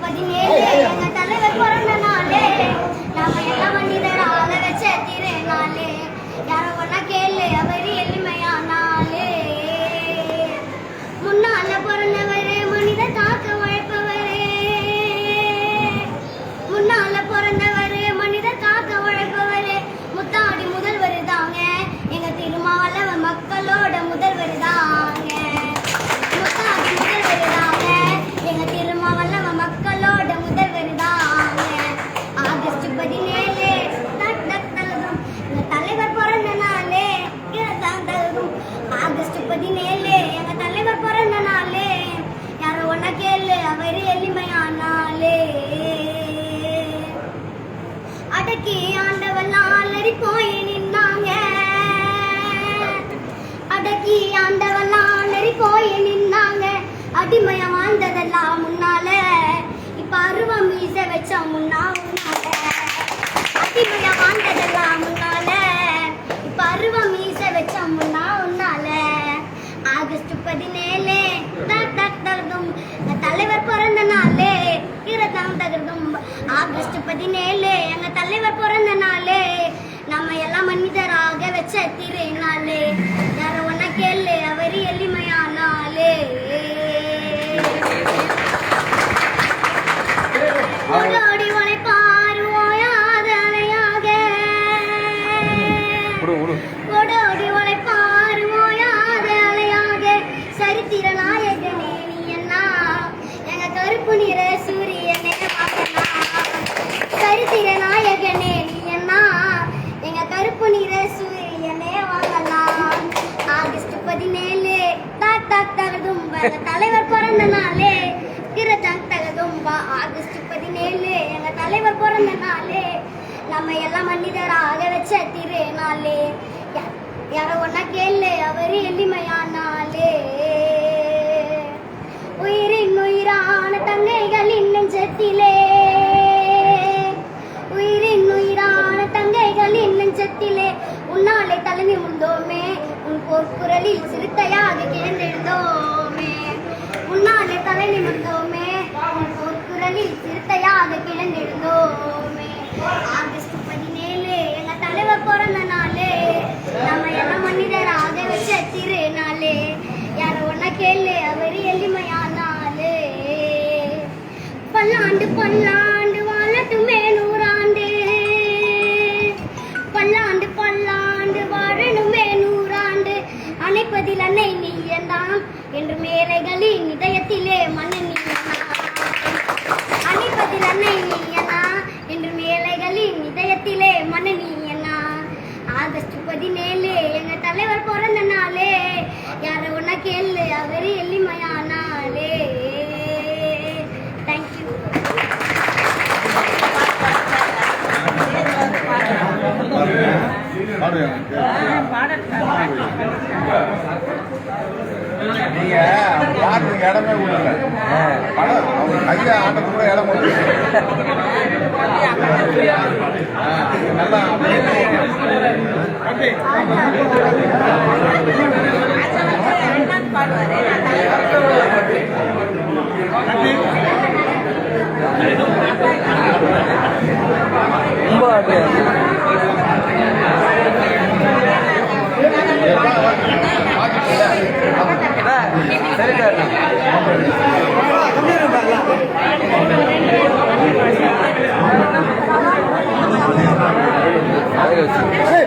17 எங்க தலைவர் பிறந்த நாளே, நாம எல்லாம் மனிதராக வச்ச திருநாளே, யாரோ ஒன்னா கேளு அவர் எளிமையானாலே. முன்னால பிறந்தவரே மனிதர் காக்க உழைப்பவரே, முன்னால பிறந்தவரே மனிதர் காக்க உழைப்பவரே, முத்தாடி முதல்வர் தாங்க எங்க திருமாவளவ மக்களோட முதல்வர் தாங்க. முத்தாடி முதல்வர் தாங்க எங்க திருமாவளவ மக்களோட முதல்வர் தாங்க. ஆகஸ்ட் 17 தகதும் எங்க தலைவர் பிறந்த நாளே, தகதும் ஆகஸ்ட் 17 எங்க தலைவர் பிறந்த நாளே, யாரோ ஒன்னா கேளு அவர் எளிமையானாலே. அடக்கி ஆண்டவெல்லாம் ஆளடி போய் நின்னாங்க, அடக்கி ஆண்டவெல்லாம் ஆளடி போய் நின்னாங்க, அடிமையா வாழ்ந்ததெல்லாம் முன்னால, இப்ப அருவம் மீச வச்ச முன்னால, அடிமையா வாழ்ந்ததெல்லாம் முன்னால, இப்ப அருவம் மீச வச்ச முன்னால. ஆகஸ்ட் 17 தகதும் தலைவர் பிறந்த நாளே, தகதும் ஆகஸ்ட் 17 எங்க தலைவர் பிறந்த நாளே, நம்ம எல்லாம் மனிதராக வச்ச திருநாளே, யார ஒன்னா கேளு அவர் எளிமையானாலே. ஓடோடி உழைப்பார் ஓயாத அலையாக, ஓடோடி உழைப்பார் ஓயாத அலையாக, சரித்திர நாயகனே நீ என்ன எங்க கருப்பு நிற சூரியனே வாங்கலாம், சரித்திர நாயகனே நீ என்ன எங்க கருப்பு நிற சூரியனே வாங்கலாம். ஆகஸ்ட் 17 தகதும் தலைவர் பிறந்த நாளே, தகதும் ஆகஸ்ட் 17 எங்க தலைவர் பிறந்த நாளே, நம்ம எல்லாம் மனிதராக வச்ச திருநாளே, யாரோ ஒன்னா கேளு அவர் எளிமையானாலே. உயிரின் உயிரான தங்கைகளின் நெஞ்சத்திலே, உயிரின் உயிரான தங்கைகளின் நெஞ்சத்திலே, உன்னாலே தலைமை முந்தோமே, உன் போர்க்குரலில் சிறுத்தையாக கிழந்தெழுந்தோமே, உன்னாலே தலைமை முந்தோமே, உன் போர்க்குரலில் சிறுத்தையாக கிழந்தெழுந்தோமே. ஆகஸ்ட் 17 எங்க தலைவர் பிறந்த நாளே, நம்ம எல்லாம் மனிதராக வச்ச திருநாளே, யார ஒன்னா கேளு அவர் எளிமையானாலே. பல்லாண்டு பல்லாண்டு வாழட்டுமே நூறாண்டு, பல்லாண்டு பல்லாண்டு வாழணுமே நூறாண்டு, அணைப்பதில் அன்னை நீயந்தான் என்று மேலைகளின் இதயத்திலே மண்ணு நீயந்தான், அணைப்பதில் அன்னை நீயனா என்று மேலைகளின் இதயத்திலே மண்ணு நீயனா. ஆகஸ்ட் 17 எங்க தலைவர் பிறந்த நாளே, யார ஒன்னா கேளு அவர் எளிமையானாலே. தேங்க்யூ. நீங்க பாட்டுக்கு இடமே கொடுக்கல, படம் அவங்க கையை ஆட்டத்து கூட இடம் கொடுத்து நல்லா ரொம்ப சரி சார்.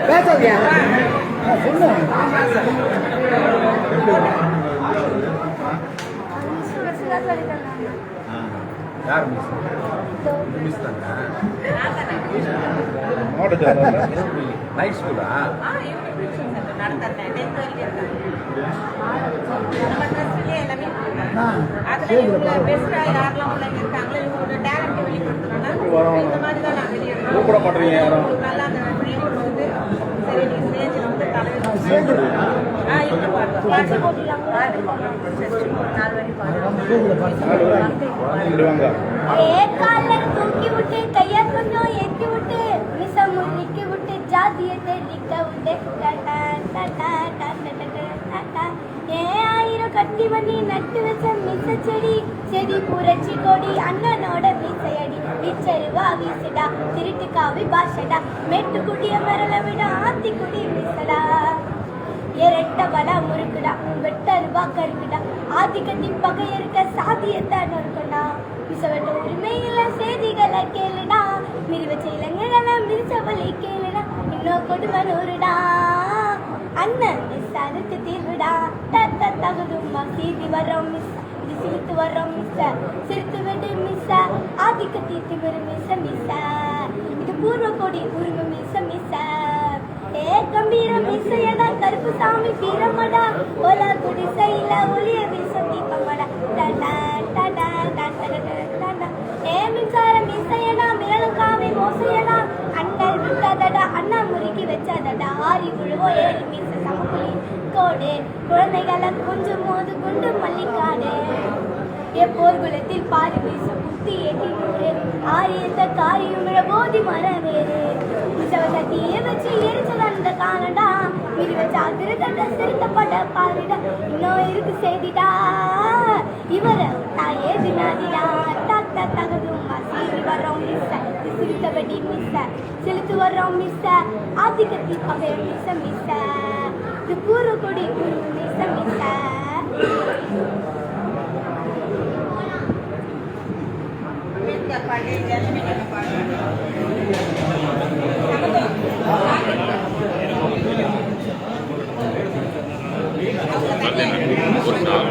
பேசாதியா சொல்லு. யார் மிஸ் மிஸ் தானே நைட் ஸ்கூலா கூப்பிட மாட்டீங்க யாரும் தூக்கி விட்டு கைய கொஞ்சம் ஏற்றி விட்டு விசம் முறுக்கி விட்டு ஜாதியை தெரிவிக்க விட்டு ஏன் 1000 கட்டி பண்ணி நட்டு வச்ச மிச்ச செடி செடி புரட்சி கொடி அண்ணனோட மீசையடி வீச்சருவா வீசடா திருட்டு காவி பாஷடா மெட்டு குடிய மரல விட ஆத்தி குடி வீசடா ஏரெட்ட பல முறுக்குடா வெட்டருவா கருக்குடா ஆதி கட்டி பகை இருக்க சாதியத்தான் இருக்குடா விசவட்ட உரிமையில செய்திகளை கேளுடா மிரி வச்ச இளைஞர்களை மிரிச்ச வழி கேளுடா இன்னும் கொடுமை நூறுடா அண்ணன் மிஸ் அடுத்து தீர்வுடா தத்த தகுதுமா சீதி வர்றோம் மிஸ் இது சிரித்து வர்றோம் மிஸ் சிரித்து விடு மிஸ் ஆதிக்க தீர்த்து வரும் மிஸ் மிஸ் இது பூர்வ கொடி உருவ மிஸ் மிஸ் ஏ கம்பீர மிஸ்ஸையடா கருப்பு சாமி பீரமடா ஓலா குடிசையில ஒளிய வீச தீபமடா டடா டடா டடா ஏ மின்சார மிஸ்ஸையடா மிரளும் காவி மோசையடா அண்ணன் விட்டதடா அண்ணா முறுக்கி வச்சதடா ஆரி விழுவோ ஏறி மீச சமக்குழி கோடு குழந்தைகளை கொஞ்சம் மோது குண்டு மல்லிக்காடு எப்போர்குலத்தில் பாரி வீச புத்தி ஏற்றி நூறு ஆரியத்த காரியம் விழ போதி மர வேறு தீய வச்சு எரிச்சல் அந்த காலடா மிரி வச்சு அதிர்ந்த சிறுத்தப்பட்ட பாருடா இன்னும் இருக்கு செய்திடா இவர தாயே தினாதிடா தாத்தா தகதுமா சீதி வர்றோம் மிஸ் சிரித்தபடி மிஸ் செலுத்து வர்றோம் மிஸ் ஆதிக்கத்தி பகை மிஸ் மிஸ் இது பூர்வ கொடி மிஸ் மிஸ் ஒரு